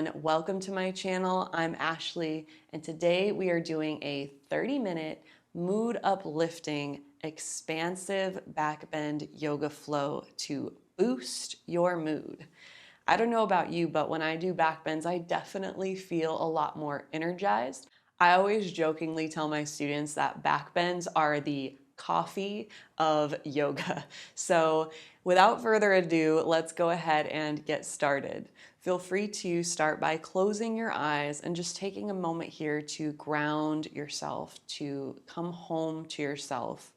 everyone. Welcome to my channel. I'm Ashley, and today we are doing a 30-minute mood uplifting, expansive backbend yoga flow to boost your mood. I don't know about you, but when I do backbends, I definitely feel a lot more energized. I always jokingly tell my students that backbends are the coffee of yoga. So without further ado, let's go ahead and get started. Feel free to start by closing your eyes and just taking a moment here to ground yourself, to come home to yourself.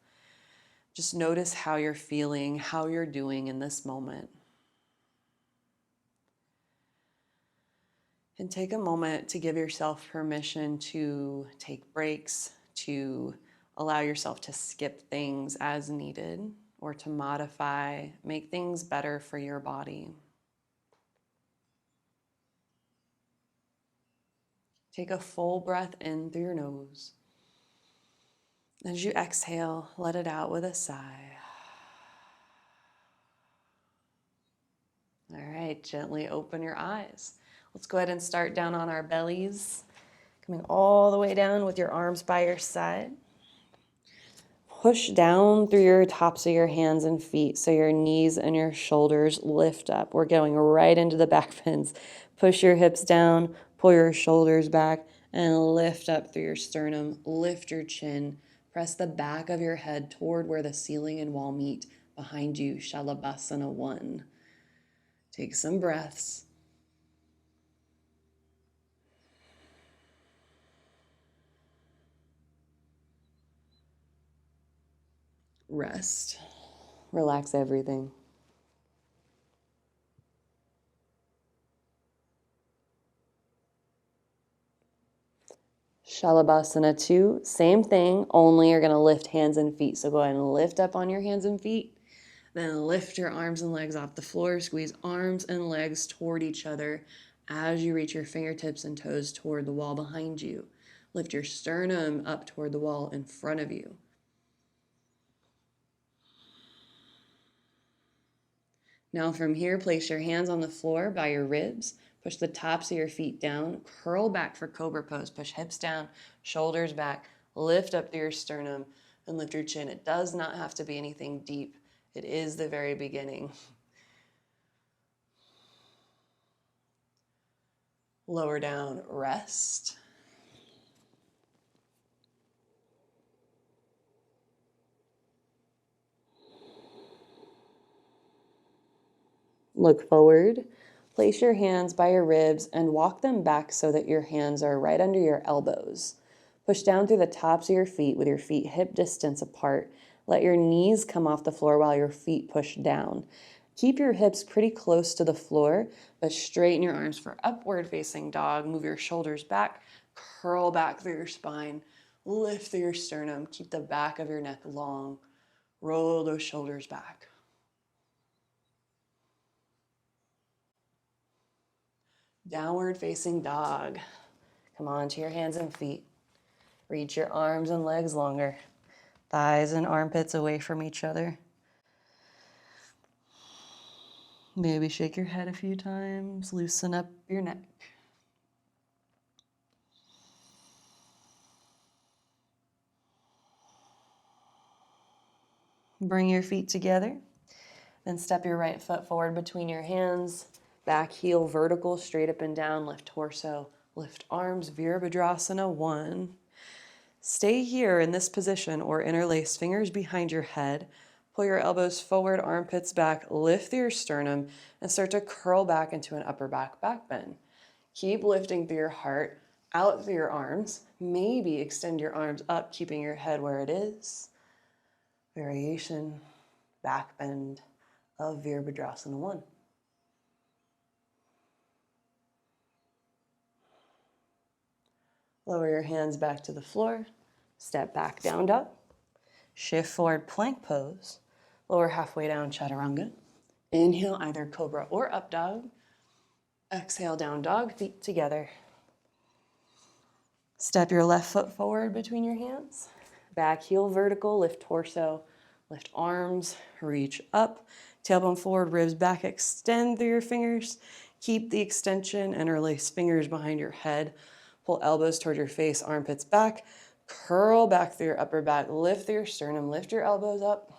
Just notice how you're feeling, how you're doing in this moment. And take a moment to give yourself permission to take breaks, to allow yourself to skip things as needed, or to modify, make things better for your body. Take a full breath in through your nose. As you exhale, let it out with a sigh. All right, gently open your eyes. Let's go ahead and start down on our bellies, coming all the way down with your arms by your side. Push down through your tops of your hands and feet so your knees and your shoulders lift up. We're going right into the back bends. Push your hips down, pull your shoulders back, and lift up through your sternum. Lift your chin. Press the back of your head toward where the ceiling and wall meet behind you, Shalabhasana 1. Take some breaths. Rest. Relax everything. Shalabhasana 2, same thing, only you're going to lift hands and feet. So go ahead and lift up on your hands and feet. Then lift your arms and legs off the floor. Squeeze arms and legs toward each other as you reach your fingertips and toes toward the wall behind you. Lift your sternum up toward the wall in front of you. Now from here, place your hands on the floor by your ribs. Push the tops of your feet down. Curl back for cobra pose. Push hips down, shoulders back. Lift up through your sternum and lift your chin. It does not have to be anything deep. It is the very beginning. Lower down, rest. Look forward. Place your hands by your ribs and walk them back so that your hands are right under your elbows. Push down through the tops of your feet with your feet hip distance apart. Let your knees come off the floor while your feet push down. Keep your hips pretty close to the floor, but straighten your arms for upward facing dog. Move your shoulders back, curl back through your spine, lift through your sternum. Keep the back of your neck long. Roll those shoulders back. Downward facing dog. Come on to your hands and feet. Reach your arms and legs longer. Thighs and armpits away from each other. Maybe shake your head a few times. Loosen up your neck. Bring your feet together. Then step your right foot forward between your hands. Back heel vertical, straight up and down. Lift torso, lift arms. Virabhadrasana 1. Stay here in this position or interlace fingers behind your head. Pull your elbows forward, armpits back, lift through your sternum, and start to curl back into an upper back bend. Keep lifting through your heart, out through your arms. Maybe extend your arms up, keeping your head where it is. Variation, back bend of Virabhadrasana 1. Lower your hands back to the floor. Step back, down dog. Shift forward, plank pose. Lower halfway down, chaturanga. Inhale, either cobra or up dog. Exhale, down dog, feet together. Step your left foot forward between your hands. Back heel vertical, lift torso, lift arms, reach up. Tailbone forward, ribs back, extend through your fingers. Keep the extension, interlace fingers behind your head. Pull elbows toward your face, armpits back. Curl back through your upper back. Lift through your sternum. Lift your elbows up.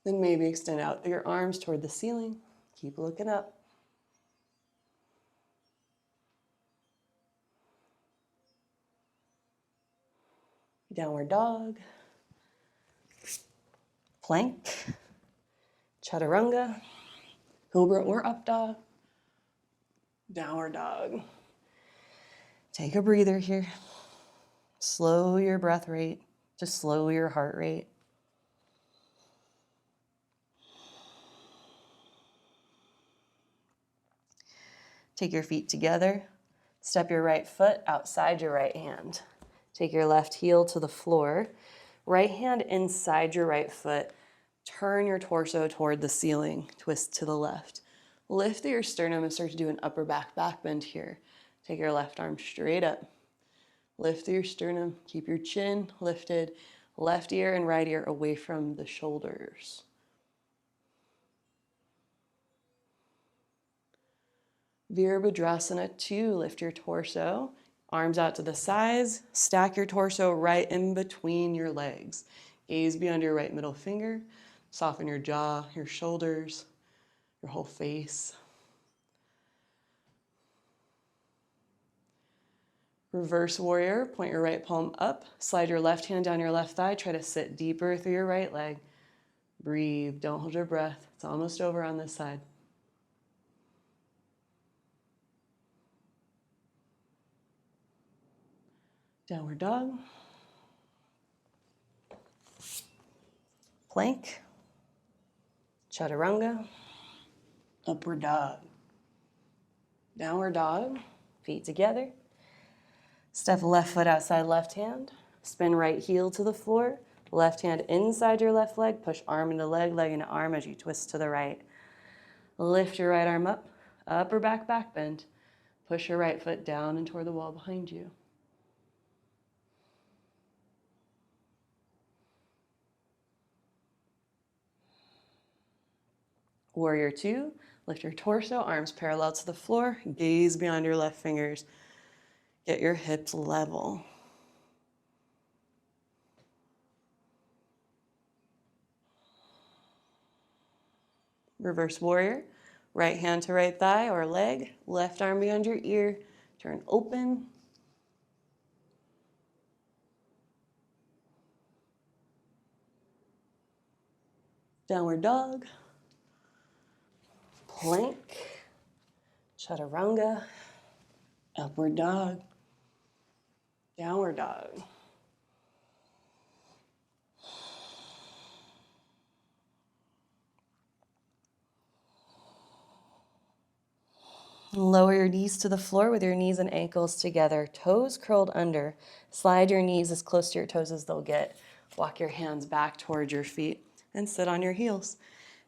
Then maybe extend out through your arms toward the ceiling. Keep looking up. Downward dog. Plank. Chaturanga. Cobra or up dog. Downward dog. Take a breather here. Slow your breath rate. Just slow your heart rate. Take your feet together. Step your right foot outside your right hand. Take your left heel to the floor. Right hand inside your right foot. Turn your torso toward the ceiling. Twist to the left. Lift your sternum and start to do an upper back bend here. Take your left arm straight up. Lift your sternum. Keep your chin lifted. Left ear and right ear away from the shoulders. Virabhadrasana 2, lift your torso, arms out to the sides, stack your torso right in between your legs. Gaze beyond your right middle finger, soften your jaw, your shoulders, your whole face. Reverse warrior, point your right palm up, slide your left hand down your left thigh, try to sit deeper through your right leg. Breathe, don't hold your breath. It's almost over on this side. Downward dog. Plank. Chaturanga. Upward dog. Downward dog. Feet together. Step left foot outside left hand. Spin right heel to the floor. Left hand inside your left leg. Push arm into leg, leg into arm as you twist to the right. Lift your right arm up. Upper back bend. Push your right foot down and toward the wall behind you. Warrior 2, lift your torso, arms parallel to the floor, gaze beyond your left fingers. Get your hips level. Reverse warrior, right hand to right thigh or leg, left arm beyond your ear, turn open. Downward dog. Plank, chaturanga, upward dog, downward dog. Lower your knees to the floor with your knees and ankles together, toes curled under. Slide your knees as close to your toes as they'll get. Walk your hands back towards your feet and sit on your heels.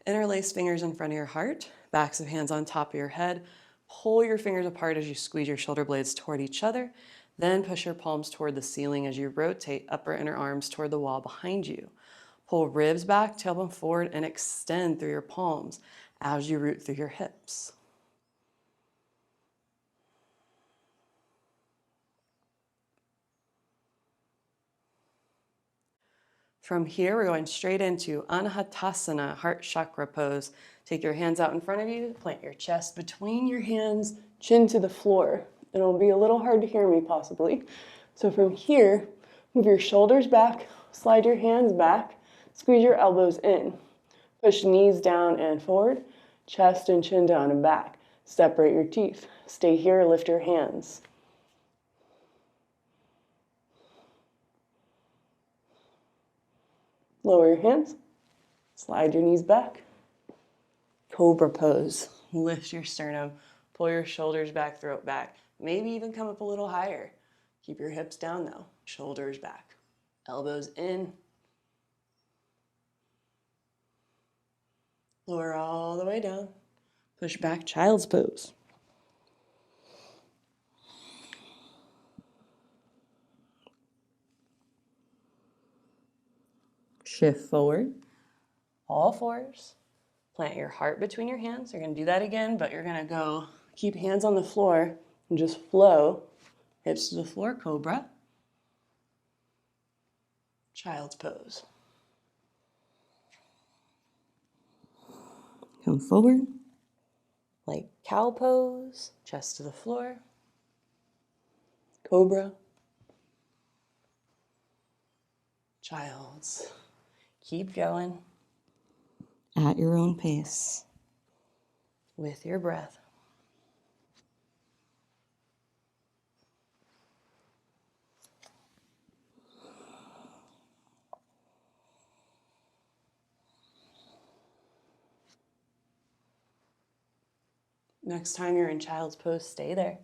Interlace fingers in front of your heart, backs of hands on top of your head. Pull your fingers apart as you squeeze your shoulder blades toward each other. Then push your palms toward the ceiling as you rotate upper inner arms toward the wall behind you. Pull ribs back, tailbone forward, and extend through your palms as you root through your hips. From here, we're going straight into Anahatasana, heart chakra pose. Take your hands out in front of you, plant your chest between your hands, chin to the floor. It'll be a little hard to hear me possibly. So from here, move your shoulders back, slide your hands back, squeeze your elbows in. Push knees down and forward, chest and chin down and back. Separate your teeth. Stay here, lift your hands. Lower your hands, slide your knees back. Cobra pose. Lift your sternum, pull your shoulders back, throat back. Maybe even come up a little higher. Keep your hips down though, shoulders back. Elbows in. Lower all the way down. Push back, child's pose. Shift forward, all fours. Plant your heart between your hands. You're going to do that again, but you're going to go keep hands on the floor and just flow. Hips to the floor, cobra. Child's pose. Come forward, like cow pose, chest to the floor. Cobra. Child's. Keep going at your own pace with your breath. Next time you're in child's pose, stay there.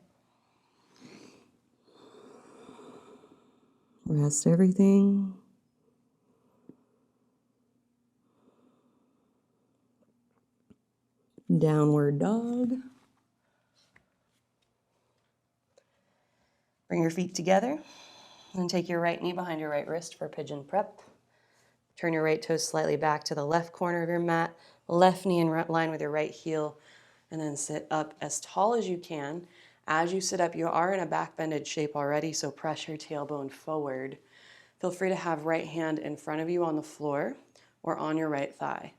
Rest everything. Downward dog. Bring your feet together and take your right knee behind your right wrist for pigeon prep. Turn your right toes slightly back to the left corner of your mat, left knee in line with your right heel, and then sit up as tall as you can. As you sit up, you are in a back bended shape already, so press your tailbone forward. Feel free to have right hand in front of you on the floor or on your right thigh.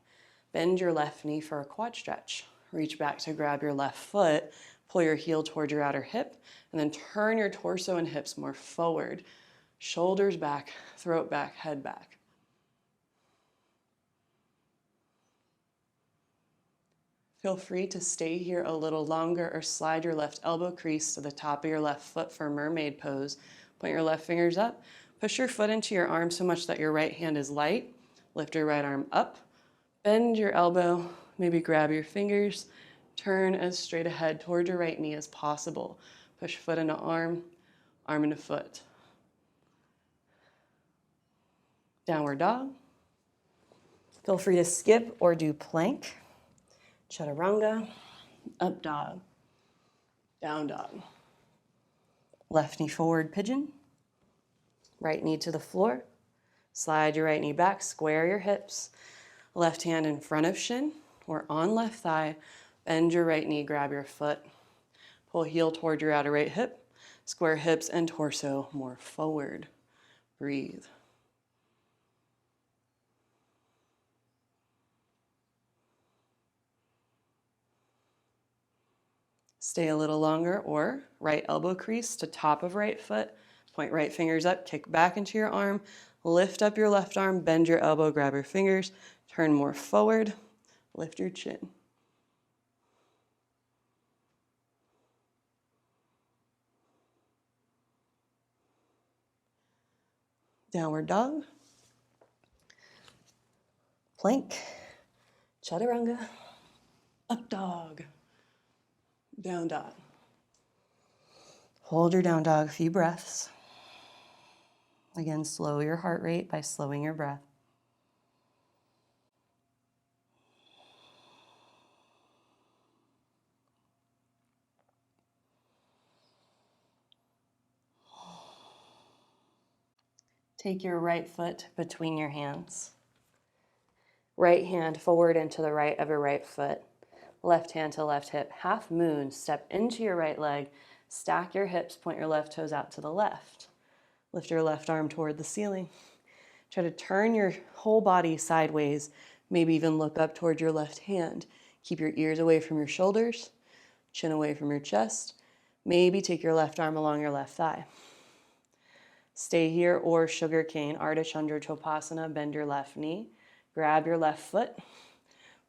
Bend your left knee for a quad stretch. Reach back to grab your left foot, pull your heel toward your outer hip, and then turn your torso and hips more forward. Shoulders back, throat back, head back. Feel free to stay here a little longer or slide your left elbow crease to the top of your left foot for mermaid pose. Point your left fingers up. Push your foot into your arm so much that your right hand is light. Lift your right arm up. Bend your elbow. Maybe grab your fingers. Turn as straight ahead toward your right knee as possible. Push foot into arm, arm into foot. Downward dog. Feel free to skip or do plank. Chaturanga, up dog, down dog. Left knee forward, pigeon. Right knee to the floor. Slide your right knee back, square your hips. Left hand in front of shin or on left thigh. Bend your right knee, grab your foot. Pull heel toward your outer right hip. Square hips and torso more forward. Breathe. Stay a little longer, or right elbow crease to top of right foot. Point right fingers up, kick back into your arm. Lift up your left arm, bend your elbow, grab your fingers. Turn more forward, lift your chin. Downward dog. Plank. Chaturanga. Up dog. Down dog. Hold your down dog a few breaths. Again, slow your heart rate by slowing your breath. Take your right foot between your hands. Right hand forward into the right of your right foot. Left hand to left hip. Half moon, step into your right leg. Stack your hips, point your left toes out to the left. Lift your left arm toward the ceiling. Try to turn your whole body sideways, maybe even look up toward your left hand. Keep your ears away from your shoulders, chin away from your chest. Maybe take your left arm along your left thigh. Stay here, or sugar cane, Ardha Chandra Chopasana. Bend your left knee, grab your left foot,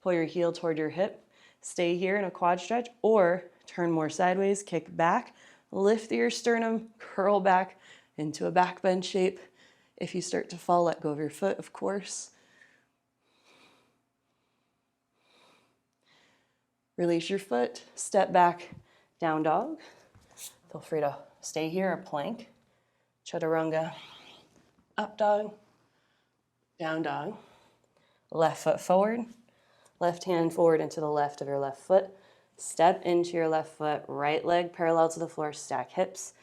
pull your heel toward your hip. Stay here in a quad stretch, or turn more sideways, kick back, lift your sternum, curl back into a back bend shape. If you start to fall, let go of your foot, of course. Release your foot, step back, down dog. Feel free to stay here or plank. Chaturanga, up dog, down dog. Left foot forward, left hand forward into the left of your left foot. Step into your left foot, right leg parallel to the floor, stack hips,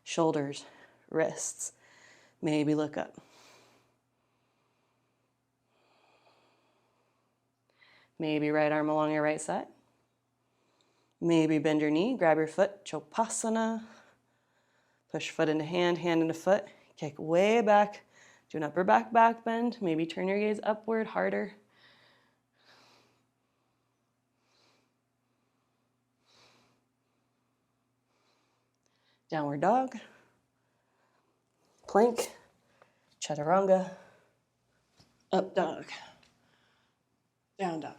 shoulders, wrists. Maybe look up. Maybe right arm along your right side. Maybe bend your knee, grab your foot, Chopasana. Push foot into hand, hand into foot. Kick way back. Do an upper back back bend. Maybe turn your gaze upward harder. Downward dog. Plank. Chaturanga. Up dog. Down dog.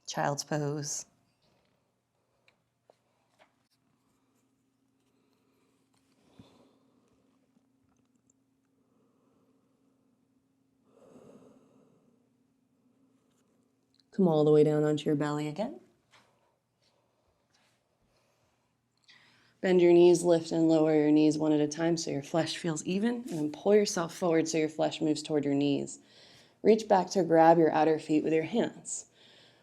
Child's pose. Come all the way down onto your belly again. Bend your knees, lift and lower your knees one at a time so your flesh feels even, and then pull yourself forward so your flesh moves toward your knees. Reach back to grab your outer feet with your hands.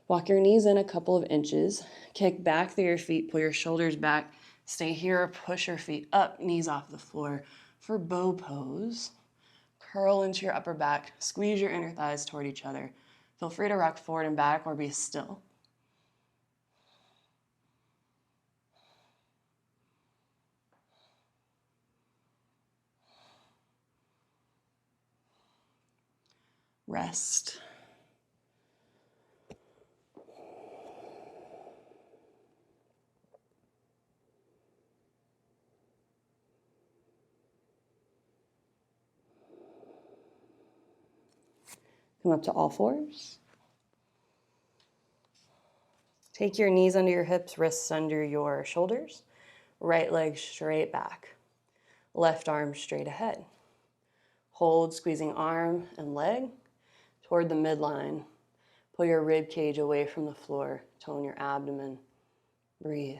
Walk your knees in a couple of inches. Kick back through your feet, pull your shoulders back. Stay here, push your feet up, knees off the floor for bow pose. Curl into your upper back, squeeze your inner thighs toward each other. Feel free to rock forward and back or be still. Rest. Come up to all fours. Take your knees under your hips, wrists under your shoulders. Right leg straight back. Left arm straight ahead. Hold, squeezing arm and leg toward the midline. Pull your rib cage away from the floor. Tone your abdomen. Breathe.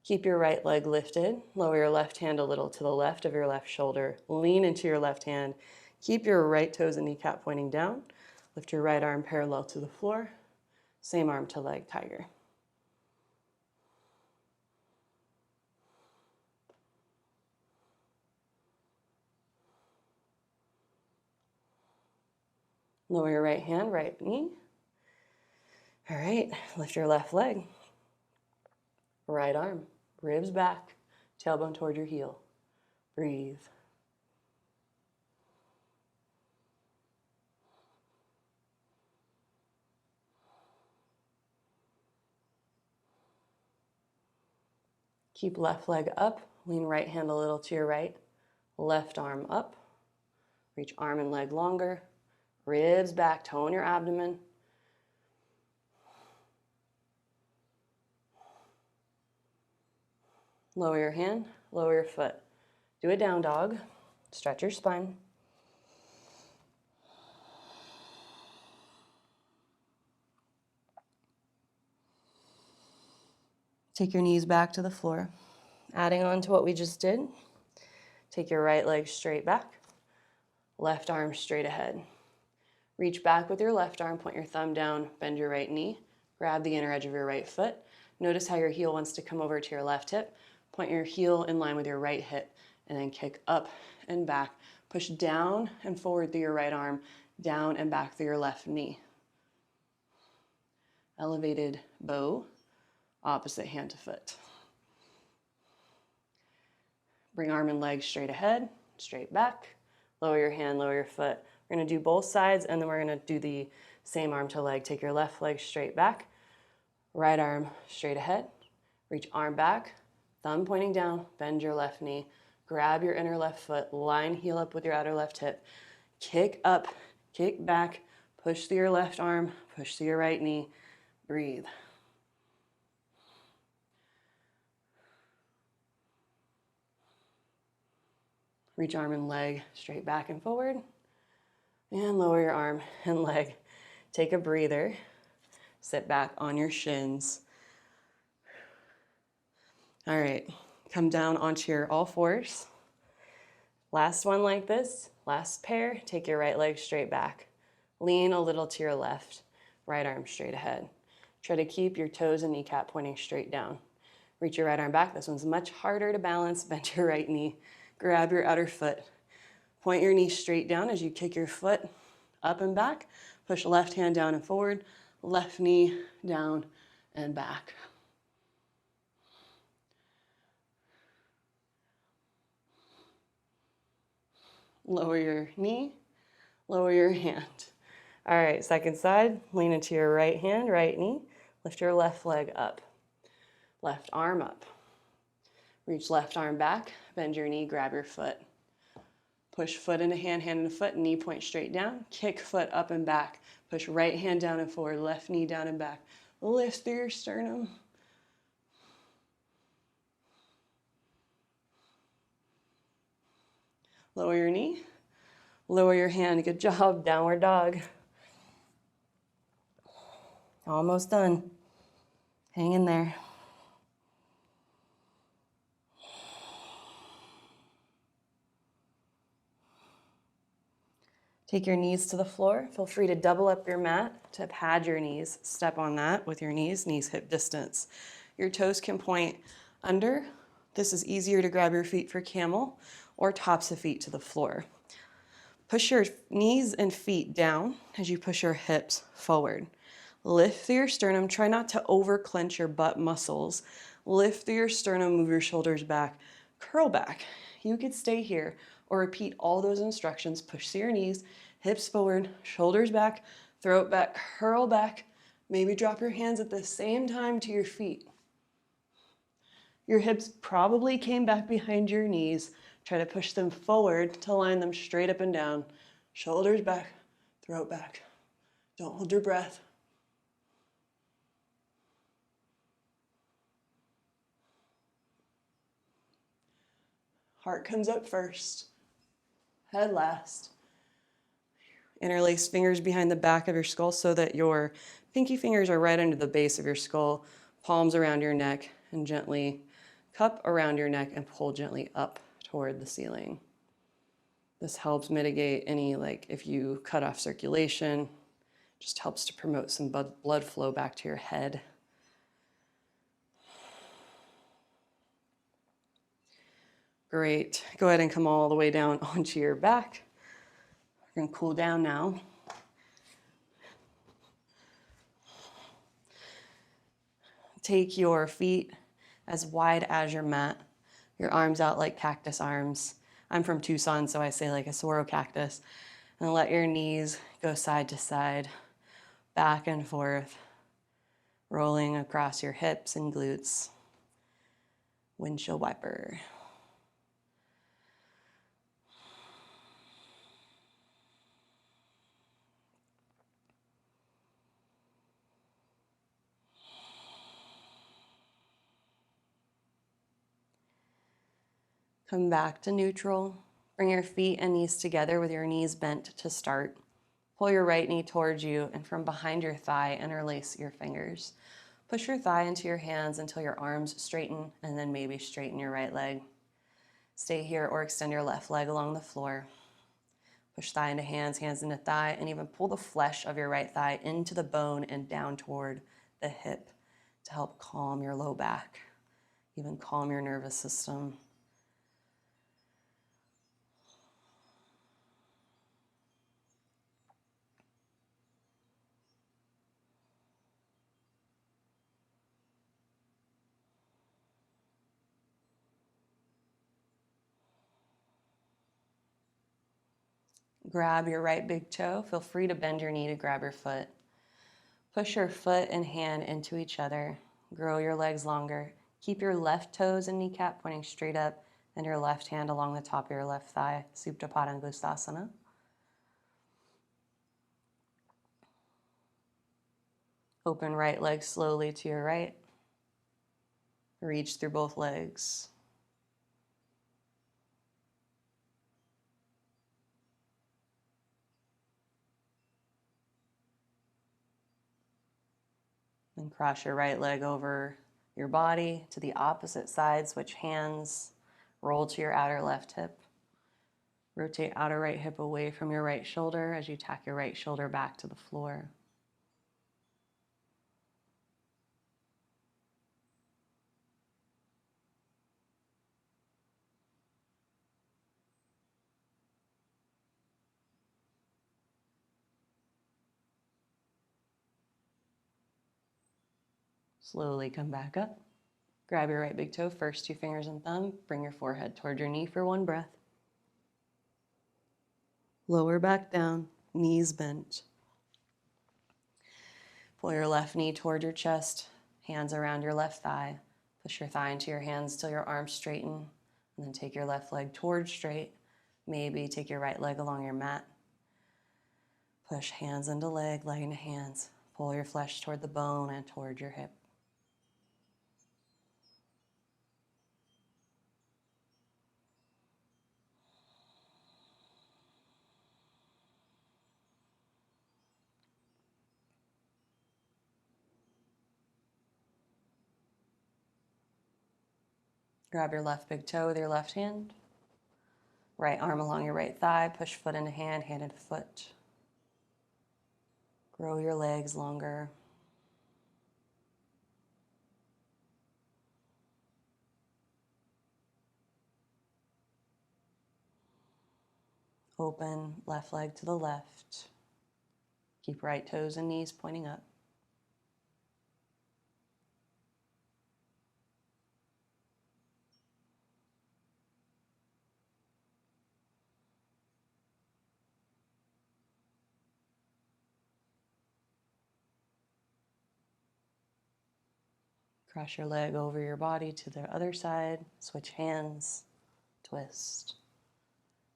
Keep your right leg lifted. Lower your left hand a little to the left of your left shoulder. Lean into your left hand. Keep your right toes and kneecap pointing down. Lift your right arm parallel to the floor. Same arm to leg tiger. Lower your right hand, right knee. All right, lift your left leg. Right arm, ribs back, tailbone toward your heel. Breathe. Keep left leg up, lean right hand a little to your right. Left arm up, reach arm and leg longer. Ribs back, tone your abdomen. Lower your hand, lower your foot. Do a down dog. Stretch your spine. Take your knees back to the floor. Adding on to what we just did, take your right leg straight back, left arm straight ahead. Reach back with your left arm, point your thumb down, bend your right knee, grab the inner edge of your right foot. Notice how your heel wants to come over to your left hip. Point your heel in line with your right hip, and then kick up and back. Push down and forward through your right arm, down and back through your left knee. Elevated bow, opposite hand to foot. Bring arm and leg straight ahead, straight back. Lower your hand, lower your foot. We're gonna do both sides, and then we're gonna do the same arm to leg. Take your left leg straight back, right arm straight ahead. Reach arm back, thumb pointing down, bend your left knee. Grab your inner left foot, line heel up with your outer left hip. Kick up, kick back, push through your left arm, push through your right knee. Breathe. Reach arm and leg straight back and forward. And lower your arm and leg. Take a breather. Sit back on your shins. All right, come down onto your all fours. Last one like this, last pair. Take your right leg straight back. Lean a little to your left. Right arm straight ahead. Try to keep your toes and kneecap pointing straight down. Reach your right arm back. This one's much harder to balance. Bend your right knee. Grab your outer foot. Point your knee straight down as you kick your foot up and back. Push left hand down and forward. Left knee down and back. Lower your knee. Lower your hand. All right, second side. Lean into your right hand, right knee. Lift your left leg up. Left arm up. Reach left arm back, bend your knee, grab your foot. Push foot into hand, hand into foot, knee point straight down. Kick foot up and back. Push right hand down and forward, left knee down and back. Lift through your sternum. Lower your knee, lower your hand. Good job, downward dog. Almost done. Hang in there. Take your knees to the floor. Feel free to double up your mat to pad your knees. Step on that with your knees hip distance. Your toes can point under. This is easier to grab your feet for camel or tops of feet to the floor. Push your knees and feet down as you push your hips forward. Lift through your sternum. Try not to over clench your butt muscles. Lift through your sternum, move your shoulders back, curl back. You could stay here or repeat all those instructions. Push through your knees, hips forward, shoulders back, throat back, curl back. Maybe drop your hands at the same time to your feet. Your hips probably came back behind your knees. Try to push them forward to line them straight up and down. Shoulders back, throat back. Don't hold your breath. Heart comes up first, head last. Interlace fingers behind the back of your skull so that your pinky fingers are right under the base of your skull, palms around your neck, and gently cup around your neck and pull gently up toward the ceiling. This helps mitigate any, if you cut off circulation, just helps to promote some blood flow back to your head. Great. Go ahead and come all the way down onto your back. We're going to cool down now. Take your feet as wide as your mat. Your arms out like cactus arms. I'm from Tucson, so I say like a saguaro cactus. And let your knees go side to side, back and forth, rolling across your hips and glutes. Windshield wiper. Come back to neutral. Bring your feet and knees together with your knees bent to start. Pull your right knee towards you, and from behind your thigh, interlace your fingers. Push your thigh into your hands until your arms straighten, and then maybe straighten your right leg. Stay here or extend your left leg along the floor. Push thigh into hands, hands into thigh, and even pull the flesh of your right thigh into the bone and down toward the hip to help calm your low back, even calm your nervous system. Grab your right big toe. Feel free to bend your knee to grab your foot. Push your foot and hand into each other. Grow your legs longer. Keep your left toes and kneecap pointing straight up and your left hand along the top of your left thigh. Supta Pada Angustasana. Open right leg slowly to your right. Reach through both legs. And cross your right leg over your body to the opposite side. Switch hands. Roll to your outer left hip. Rotate outer right hip away from your right shoulder as you tack your right shoulder back to the floor. Slowly come back up. Grab your right big toe, first 2 fingers and thumb. Bring your forehead toward your knee for 1 breath. Lower back down, knees bent. Pull your left knee toward your chest, hands around your left thigh. Push your thigh into your hands till your arms straighten, and then take your left leg towards straight. Maybe take your right leg along your mat. Push hands into leg, leg into hands. Pull your flesh toward the bone and toward your hip. Grab your left big toe with your left hand. Right arm along your right thigh. Push foot into hand, hand into foot. Grow your legs longer. Open left leg to the left. Keep right toes and knees pointing up. Cross your leg over your body to the other side. Switch hands. Twist.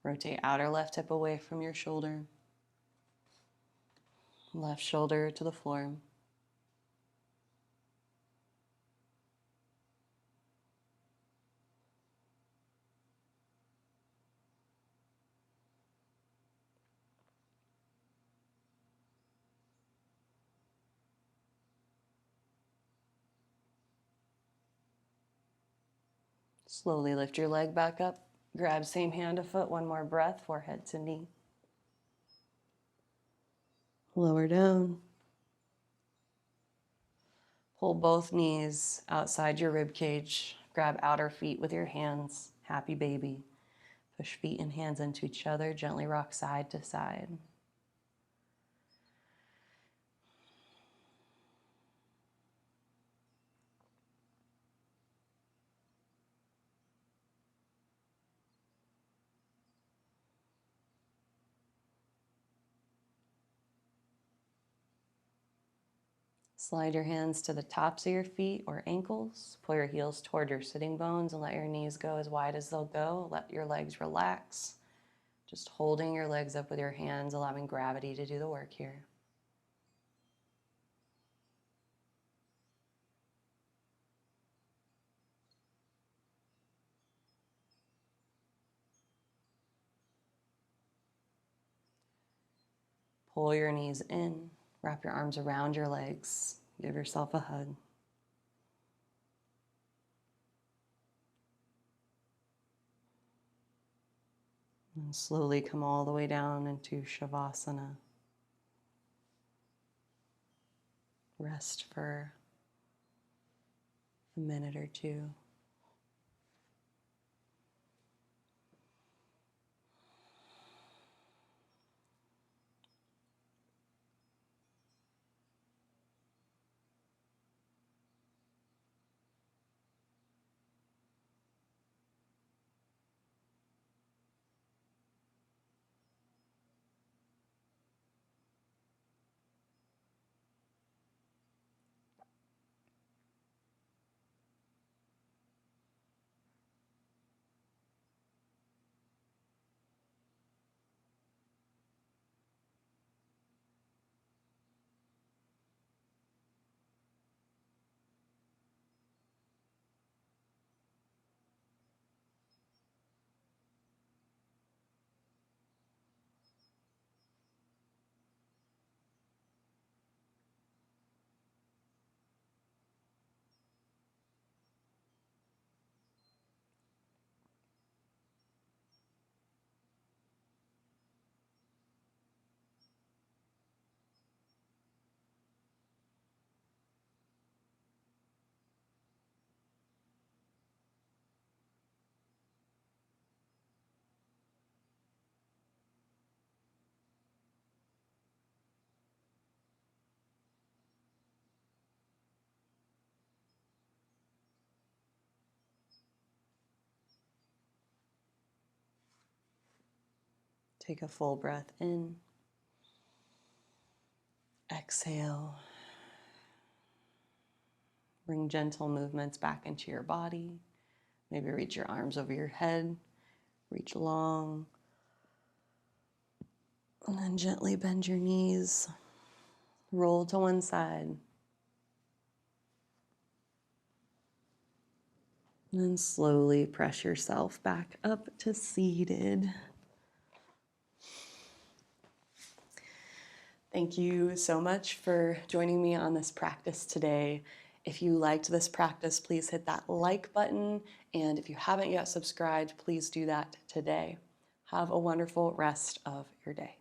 Rotate outer left hip away from your shoulder. Left shoulder to the floor. Slowly lift your leg back up. Grab same hand to foot. 1 more breath, forehead to knee. Lower down. Pull both knees outside your rib cage. Grab outer feet with your hands. Happy baby. Push feet and hands into each other. Gently rock side to side. Slide your hands to the tops of your feet or ankles. Pull your heels toward your sitting bones and let your knees go as wide as they'll go. Let your legs relax. Just holding your legs up with your hands, allowing gravity to do the work here. Pull your knees in. Wrap your arms around your legs. Give yourself a hug. And slowly come all the way down into Shavasana. Rest for a minute or two. Take a full breath in. Exhale. Bring gentle movements back into your body. Maybe reach your arms over your head. Reach long. And then gently bend your knees. Roll to one side. And then slowly press yourself back up to seated. Thank you so much for joining me on this practice today. If you liked this practice, please hit that like button. And if you haven't yet subscribed, please do that today. Have a wonderful rest of your day.